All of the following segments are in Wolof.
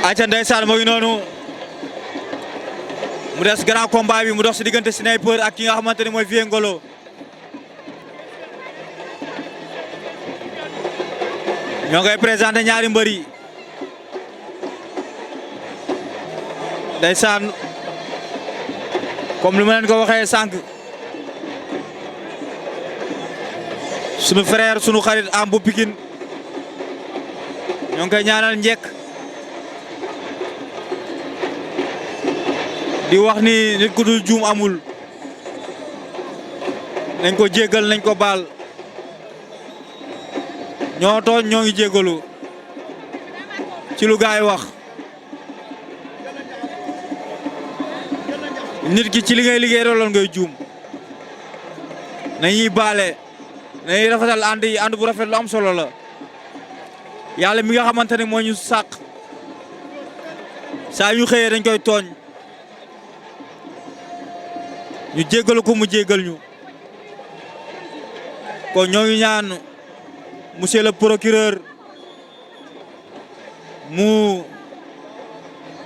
ayca ndeysaan moo ngi noonu mu des grand combat bi mu dox si diggante Sniper ak ki nga xamante ne mooy Vieux Ngolo ñoo ngay présenté ñaari mbër yi ndeysaan comme li ma leen ko waxee sànq sunu frère sunu xarit am bu Pikine ñoo ngi koy ñaanal njekk di wax ni nit ku dul juum amul nañ ko jéggal nañ ko baal ñoo tooñ ñoo ngi jéggalu ci lu gaay wax nit ki ci li ngay liggéey loolu ngay juum nañuy baale nañuy rafetal ànd yi ànd bu rafet lu am solo la yàlla mi nga xamante ne moo ñu sàq saa ñu xëyee dañ koy tooñ ñu jéggalu ko mu jéggal ñu kon ñoo ngi ñaan monsieur le procureur mu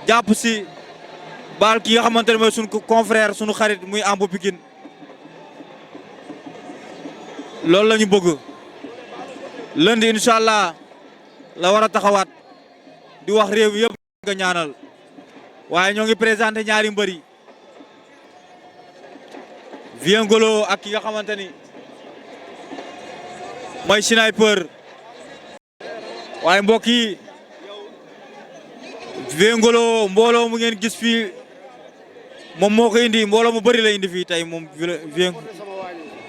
jàpp si baal ki nga xamante ne mooy sunu confrère sunu xarit muy Ambu Pikine loolu la ñu bëgg lundi incha allah la war a taxawaat di wax réew mi yëpp nga ñaanal waaye ñoo ngi présenté ñaari mbër yi Vieux Ngolo ak ki nga xamante ni mooy Sniper waaye mbokk yi Vieux Ngolo mbooloo mu ngeen gis fii moom moo ko indi mbooloo mu bëri la indi fii tey moom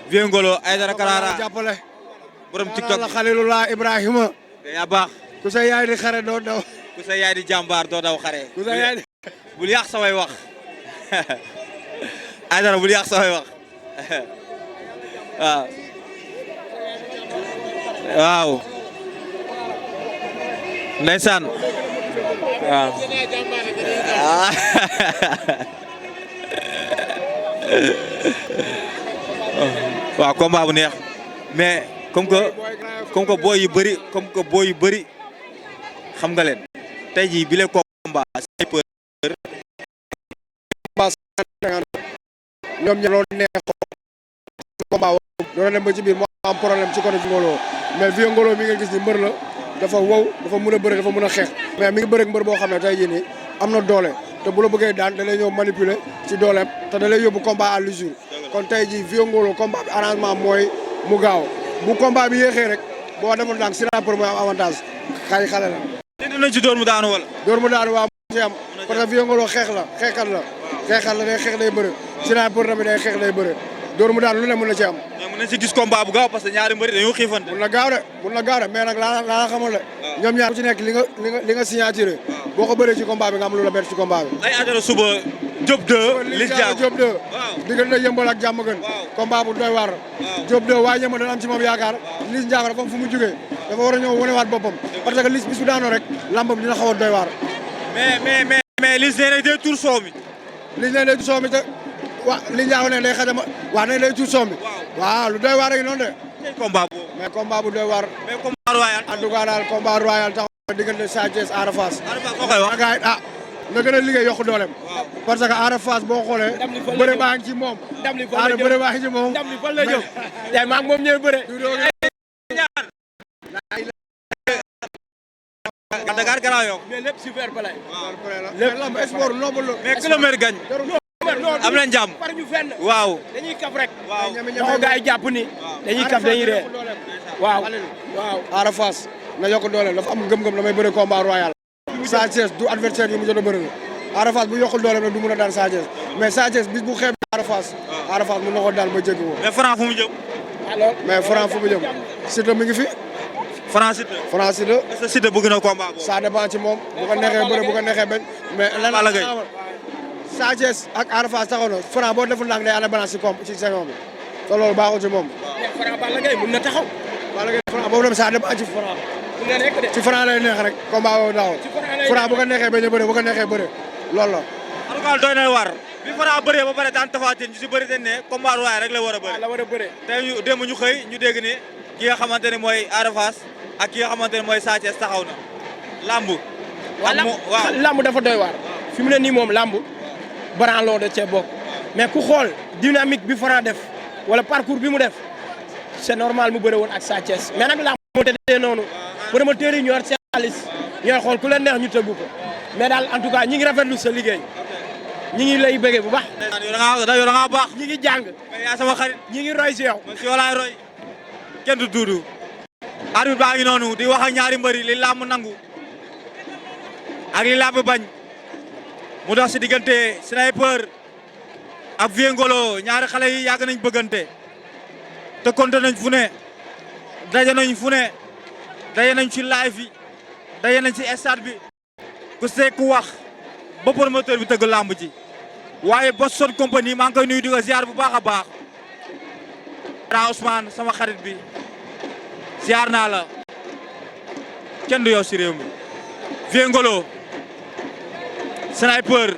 Vieux Ngolo Aïdara Karara jàppale borom TikTok la Khalilullah Ibrahima yaa baax ku sa yaay di xare doo daw ku sa yaay di jàmbaar doo daw xare ku sa yaay di bul yàq samay wax Aïdara bul yàq samay wax waaw waaw ndeysaan waaw waaw combat bu neex mais comme que booy yu bëri xam nga leen tey jii bile combat Sniper ñoom ña loolu neexoo combat doona dem ba ci biir moo am problème ci côté Ngolo mais Vieux Ngolo mi nga gis ni mbër la dafa wow dafa mën a bëre dafa mën a xeex mais mi ngi bëre mbër boo xam ne tey jii nii am na doole te bu la bëggee daan da lay ñëw manipuler ci dooleem te da lay yóbbu combat à l'usure kon tey jii Vieux Ngolo combat bi arrangement mooy mu gaaw bu combat bi yéexee rek boo demoon dànk Sniper mooy am avantage xale la. dégg nañ ci dóor mu daanu wala. dóor mu daanu waa mu ci am parce que Vieux Ngolo xeexkat la day xeex day bëre Sniper tamit day xeex day bëre dóor mu daanu lu ne mën na ci am. mais mën nañ ci gis combat bu gaaw parce que ñaari mbëri dañoo xiifante. mun na gaaw de mais nag laa xamal la. ñoom ñaar ku ci nekk li nga signature boo ko bëree ci combat bi nga am lu la bett ci combat bi. ay Aïdara suba Diop 2. Liss Ndiago Diop 2. diggante Yëmbal ak Diamaguène. combat bu doy waar. Diop 2 waa Yëmbal dana am ci moom yaakaar. Liss Ndiago dafa am fu mu jugee dafa war a ñëw wanewaat boppam parce que Liss bis bu daanoo rek lambam dina xaw a doy waar. mais Liss nee na day tuur soow mi. Liss nee na day tuur soow mi te Liss Ndiago ne day xajama waaw nee na day tuur soow mi. waaw lu doy waar rek noonu de. combat boobu. mais combat bu doy waar. mais combat royal. en tout cas daal combat royal taxaw diggante Sa Thiès Ada Fass. koo koy wax na gën a liggéey yokk dooleem. parce que Ada Fass boo xoolee. bëre baa ngi ci moom. ndam li fan la jëm bëre baa ngi ci moom. ndam li fan la jëm. tey maa ngi moom ñooy bëre. Dakar Grand Yoff. mais lépp super play. lépp lamb sport noble la. mais kilomètre gañ. am nañ jàmm. par ñu fenn. waaw dañuy kaf rek. waaw ñoo gars yi jàpp ni. dañuy kaf dañuy ree. waaw. Ada Fass na yokk dooleem dafa am gëm-gëm damay bëre combat royal. Sa Thiès du adversaire yi mu jot a bëri la Ada Fass bu yokkul dooleem nag du mun a daan Sa Thiès mais Sa Thiès bis bu xeeb Ada Fass mun na ko daan ba jéggi ko. mais Franc fu mu jëm. alors mais Franc fu mu jëm Siteu mi ngi fi. Franc Siteu. Franc Siteu. est-ce que Siteu bëgg na combat boobu. ça dépend ci moom bu ko neexee bëre bu ko neexee bañ. mais lan la Sa Thiès ak Ada Fass taxaw na Franc boo deful ndànk day ànd balance ci saison bi te loolu baaxul ci moom. mais Franc Balla Gaye mun na taxaw. Balla Gaye Franc boobu dem ça dépend ci Franc. mun na nekk de. ci Franc lay neex rek combat boobu daaw. Franc bu ko neexee bañ a bëre bu ko neexee bëre loolu la. en tout cas doy na war bi Franc bëree ba pare daan Tapha Tine ñu si bëri dañ ne combat royal rek la war a bëri. la war a bëre. tey ñu démb ñu xëy ñu dégg ne ki nga xamante ne mooy Ada Fass ak ki nga xamante ne mooy Sa Thiès taxaw na lamb waaw lamb dafa doy waar. fi mu ne nii moom lamb branloo da cee bokk mais ku xool dynamique bi Franc def wala parcours bi mu def c'est normal mu bëre woon ak Sa Thiès mais nag lamb moo tëddee noonu promoteurs yi ñor seen xaalis ñooy xool ku leen neex ñu tëggu ko mais daal en tout cas ñi ngi rafetlu sa liggéey ñi ngi lay bëggee bu baax. yow da nga baax. ñi ngi jàng. mais yaa sama xarit. ñi ngi roy si yow. man si yow laay roy. kenn du duudu. arbitre baa ngi noonu di wax ak ñaari mbëri li làmb nangu ak li làmb bañ mu dox si diggante Sniper ak Vieux Ngolo ñaari xale yi yàgg nañ bëggante te konte nañ fu ne daje nañ fu ne daje nañ ci live yi daje nañ ci stade bi ku seek wax ba promoteur bi tëgg làmb ji waaye Boston Company maa ngi koy nuyu di ko ziar bu baax a baax. Ra Ousmane sama xarit bi ziar naa la kenn du yow si réew mi. Vieux Ngolo Sniper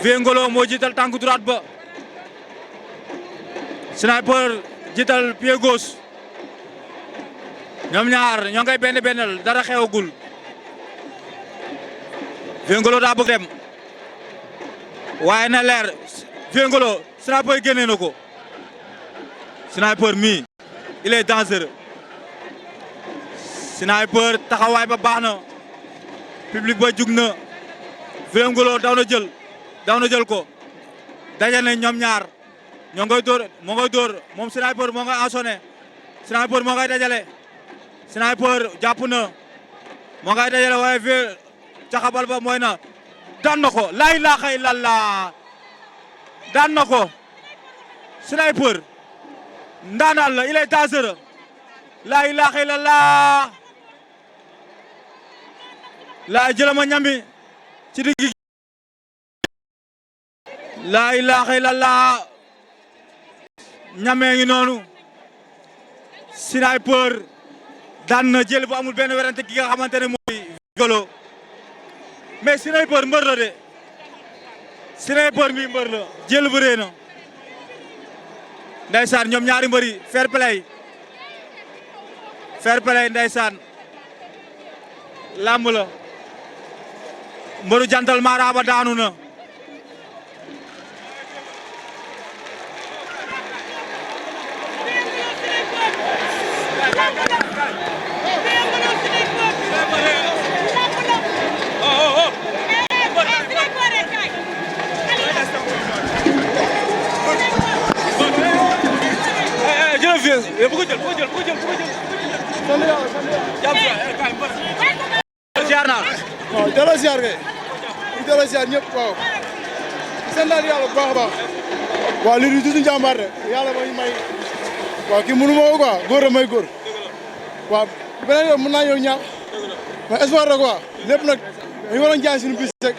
Vieux Ngolo moo jiital tànku droite ba Sniper jiital pied gauche ñoom ñaar ñoo ngay benn dara xewagul Vieux Ngolo daa bëgg dem waaye na leer Vieux Ngolo Sniper génne na ko Sniper mi il est dangereux Sniper taxawaay ba baax na public ba jug na Vieux Ngolo daw na jël ko daje nañ ñoom ñaar ñoo ngay dóor moo ngay dóor moom Sniper moo ngay ensonné Sniper moo ngay dajale Sniper jàpp na moo ngay dajale waaye Vieux caxabal ba mooy na daan na ko laa ilaaha illallah daan na ko Sniper ndaanaan la il est dangereux laa ilaaha illallah laa jëlama ñami ci diggi laa ilaaha illallah ñamee ngi noonu Sniper daan na jël bu amul benn werante ki nga xamante ne mooy Ngolo mais Sniper mbër la de Sniper mi mbër la jël bu rëy na ndeysaan ñoom ñaari mbëri fair play ndeysaan lamb la mbëru jantal maaraaba daanu na ziar naa waaw delloo ziar kay ñu delloo ziar ñëpp waaw sant naa yàlla bu baax a baax waaw lii du suñu jàmbaar de yàlla moo ñu may waaw kii mënu ma ko quoi góor la may góor waaw beneen yoon mën naa ñëw ñaax mais espoir la quoi lépp nag dañu waroon jaay suñu bis rek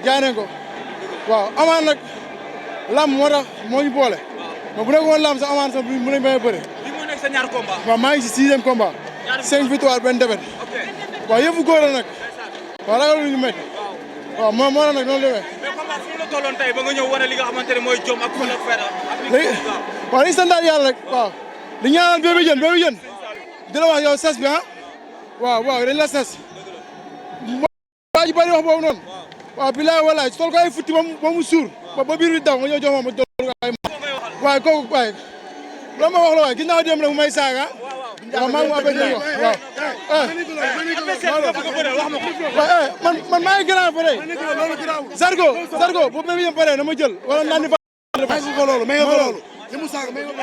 jaay nañ ko waaw amaan nag lamb moo tax moo ñu boole mais bu nekk woon lamb sax amaan sax mën nañ bañ a bëre. li mu nekk sa ñaar combat. waaw maa ngi si 6e combat. 5 victoire benn défaite. waaw yëfu góor la nag. waaw ragal lu ñu métti. waaw moo tax nag noonu la demee. mais combat fu mu la tolloon tey ba nga ñëw wane li nga xamante ne mooy jom ak fële ak fayda. léegi waaw dañuy santaat yàlla rek waaw di ñaanal Bébé Diène di la wax yow ses bi ah waaw dañ la ses waa ji bari wax boobu noonu waaw bilaay walaay sol ko ay futti ba mu suur ba biir bi daw nga ñëw jox ma dool ay waaye kooku waaye loo ma wax la waaye ginnaaw dem la mu may saaga waaw maa ngi mu appel wax waaw man maa ngi grand pare Zargo bu Bébé Diène pare na ma jël wala naan ni fa loolu may nga ko loolu mu saaga may nga ko